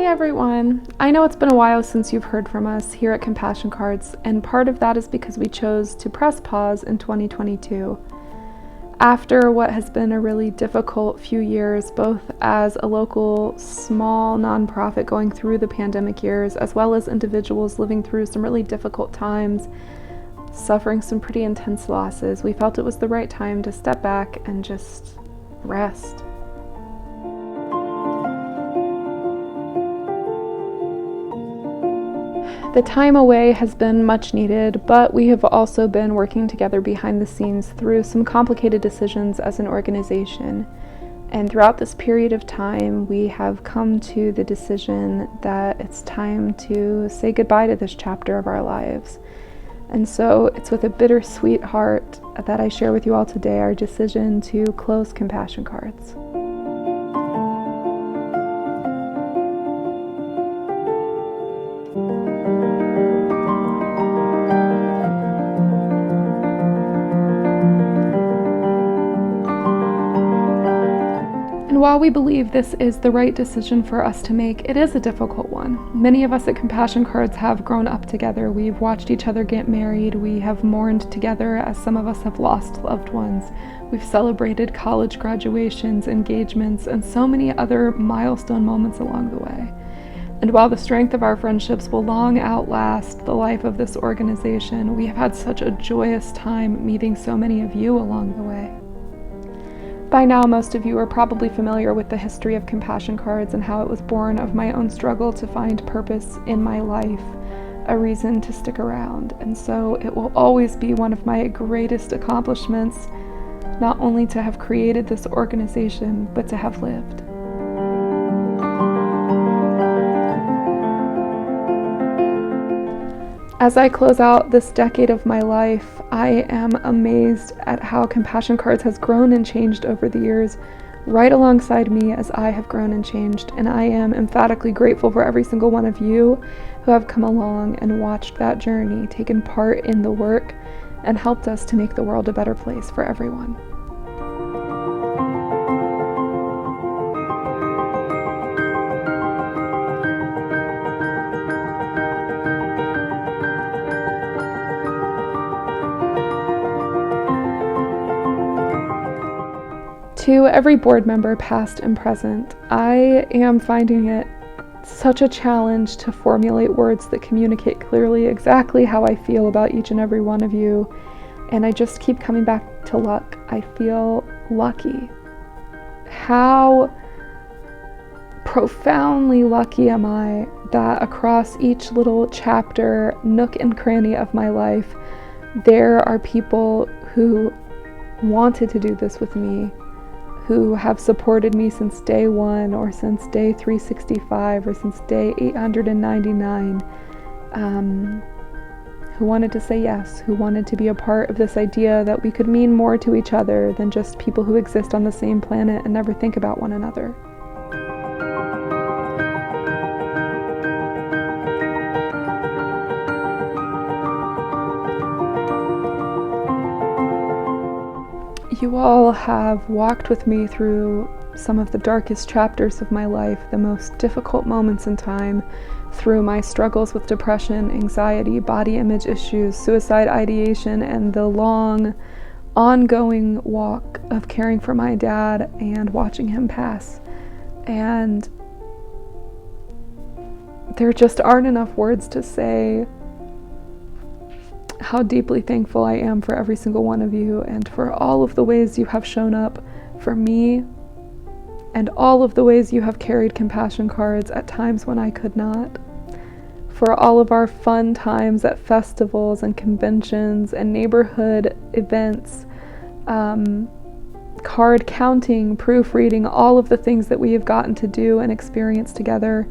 everyone! I know it's been a while since you've heard from us here at Compassion Cards, and part of that is because we chose to press pause in 2022. After what has been a really difficult few years, both as a local small nonprofit going through the pandemic years, as well as individuals living through some really difficult times, suffering some pretty intense losses, we felt it was the right time to step back and just rest. The time away has been much needed, but we have also been working together behind the scenes through some complicated decisions as an organization. And throughout this period of time, we have come to the decision that it's time to say goodbye to this chapter of our lives. And so it's with a bittersweet heart that I share with you all today our decision to close Compassion Cards. And while we believe this is the right decision for us to make, it is a difficult one. Many of us at Compassion Cards have grown up together. We've watched each other get married. We have mourned together as some of us have lost loved ones. We've celebrated college graduations, engagements, and so many other milestone moments along the way. And while the strength of our friendships will long outlast the life of this organization, we have had such a joyous time meeting so many of you along the way. By now, most of you are probably familiar with the history of Compassion Cards and how it was born of my own struggle to find purpose in my life, a reason to stick around. And so it will always be one of my greatest accomplishments, not only to have created this organization, but to have lived. As I close out this decade of my life, I am amazed at how Compassion Cards has grown and changed over the years, right alongside me as I have grown and changed. And I am emphatically grateful for every single one of you who have come along and watched that journey, taken part in the work, and helped us to make the world a better place for everyone. To every board member, past and present, I am finding it such a challenge to formulate words that communicate clearly exactly how I feel about each and every one of you, and I just keep coming back to luck. I feel lucky. How profoundly lucky am I that across each little chapter, nook and cranny of my life, there are people who wanted to do this with me, who have supported me since day one, or since day 365, or since day 899, who wanted to say yes, who wanted to be a part of this idea that we could mean more to each other than just people who exist on the same planet and never think about one another. You all have walked with me through some of the darkest chapters of my life, the most difficult moments in time, through my struggles with depression, anxiety, body image issues, suicide ideation, and the long, ongoing walk of caring for my dad and watching him pass. And there just aren't enough words to say how deeply thankful I am for every single one of you, and for all of the ways you have shown up for me, and all of the ways you have carried Compassion Cards at times when I could not. For all of our fun times at festivals and conventions and neighborhood events, card counting, proofreading, all of the things that we have gotten to do and experience together.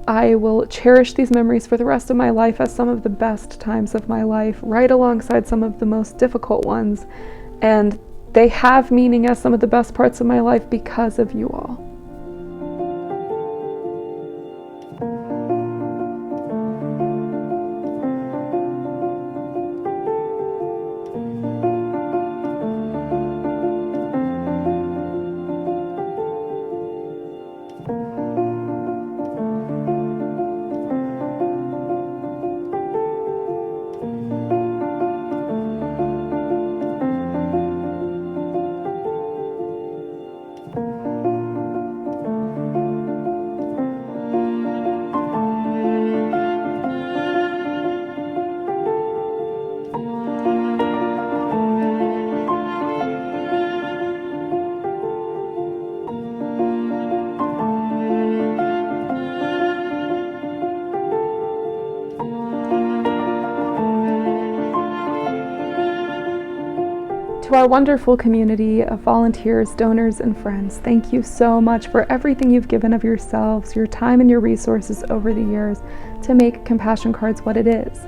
I will cherish these memories for the rest of my life as some of the best times of my life, right alongside some of the most difficult ones. And they have meaning as some of the best parts of my life because of you all. To our wonderful community of volunteers, donors, and friends, thank you so much for everything you've given of yourselves, your time and your resources over the years to make Compassion Cards what it is.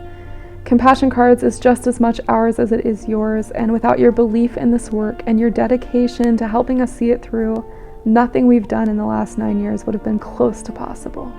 Compassion Cards is just as much ours as it is yours, and without your belief in this work and your dedication to helping us see it through, nothing we've done in the last 9 years would have been close to possible.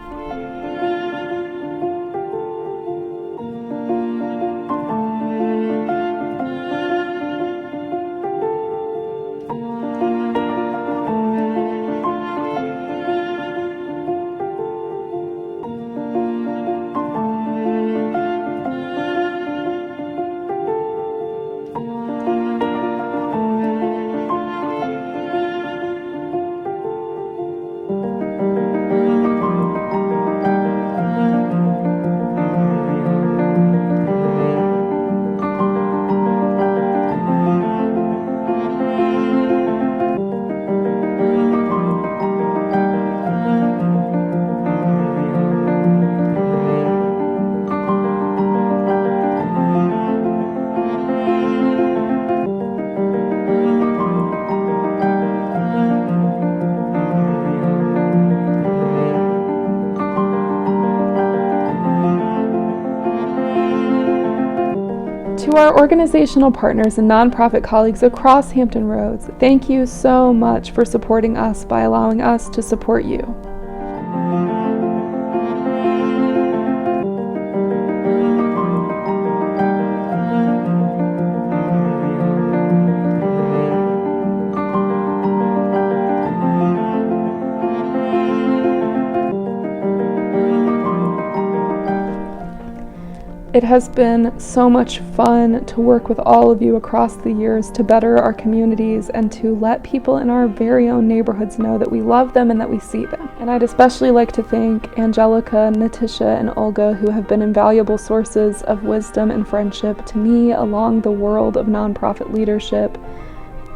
To our organizational partners and nonprofit colleagues across Hampton Roads, thank you so much for supporting us by allowing us to support you. It has been so much fun to work with all of you across the years to better our communities and to let people in our very own neighborhoods know that we love them and that we see them. And I'd especially like to thank Angelica, Natisha, and Olga, who have been invaluable sources of wisdom and friendship to me along the world of nonprofit leadership,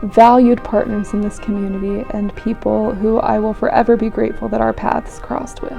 valued partners in this community, and people who I will forever be grateful that our paths crossed with.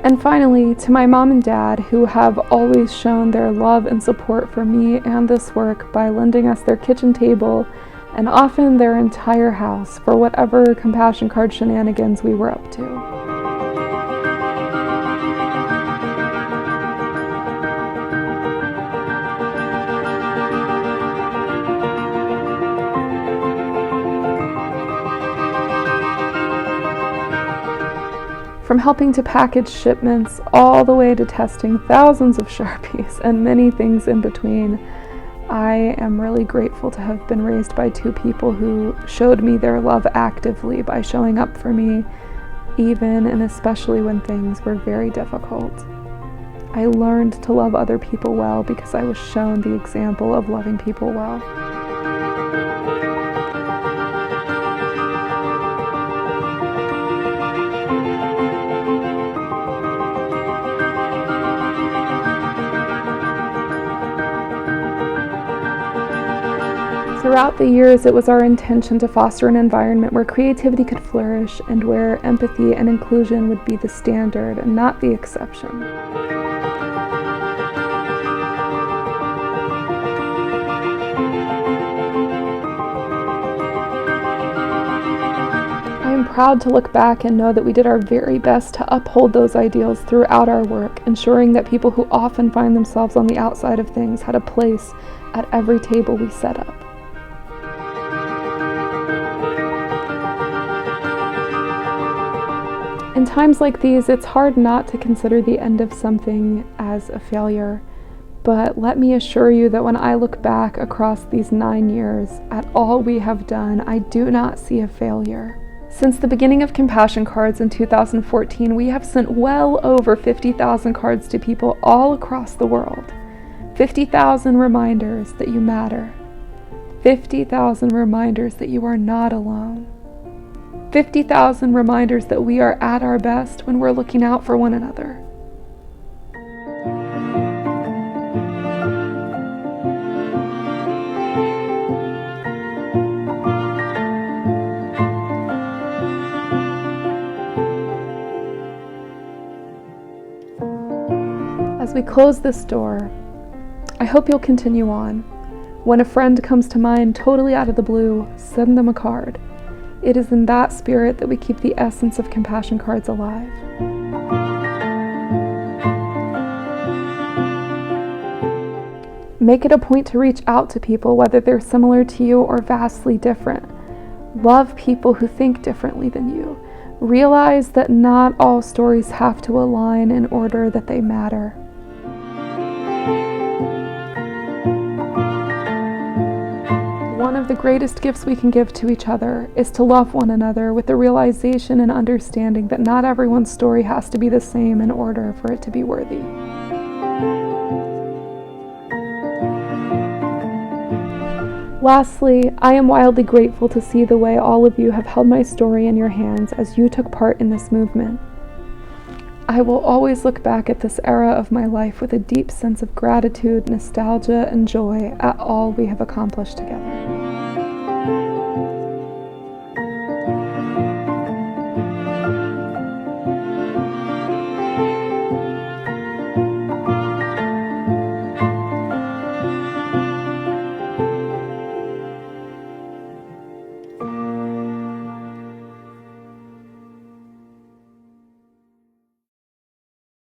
And finally, to my mom and dad, who have always shown their love and support for me and this work by lending us their kitchen table and often their entire house for whatever Compassion Card shenanigans we were up to. From helping to package shipments all the way to testing thousands of Sharpies and many things in between, I am really grateful to have been raised by two people who showed me their love actively by showing up for me, even and especially when things were very difficult. I learned to love other people well because I was shown the example of loving people well. Throughout the years, it was our intention to foster an environment where creativity could flourish and where empathy and inclusion would be the standard and not the exception. I am proud to look back and know that we did our very best to uphold those ideals throughout our work, ensuring that people who often find themselves on the outside of things had a place at every table we set up. In times like these, it's hard not to consider the end of something as a failure, but let me assure you that when I look back across these 9 years at all we have done, I do not see a failure. Since the beginning of Compassion Cards in 2014, we have sent well over 50,000 cards to people all across the world. 50,000 reminders that you matter. 50,000 reminders that you are not alone. 50,000 reminders that we are at our best when we're looking out for one another. we close this door, I hope you'll continue on. When a friend comes to mind totally out of the blue, send them a card. It is in that spirit that we keep the essence of Compassion Cards alive. Make it a point to reach out to people, whether they're similar to you or vastly different. Love people who think differently than you. Realize that not all stories have to align in order that they matter. One of the greatest gifts we can give to each other is to love one another with the realization and understanding that not everyone's story has to be the same in order for it to be worthy. Lastly, I am wildly grateful to see the way all of you have held my story in your hands as you took part in this movement. I will always look back at this era of my life with a deep sense of gratitude, nostalgia, and joy at all we have accomplished together.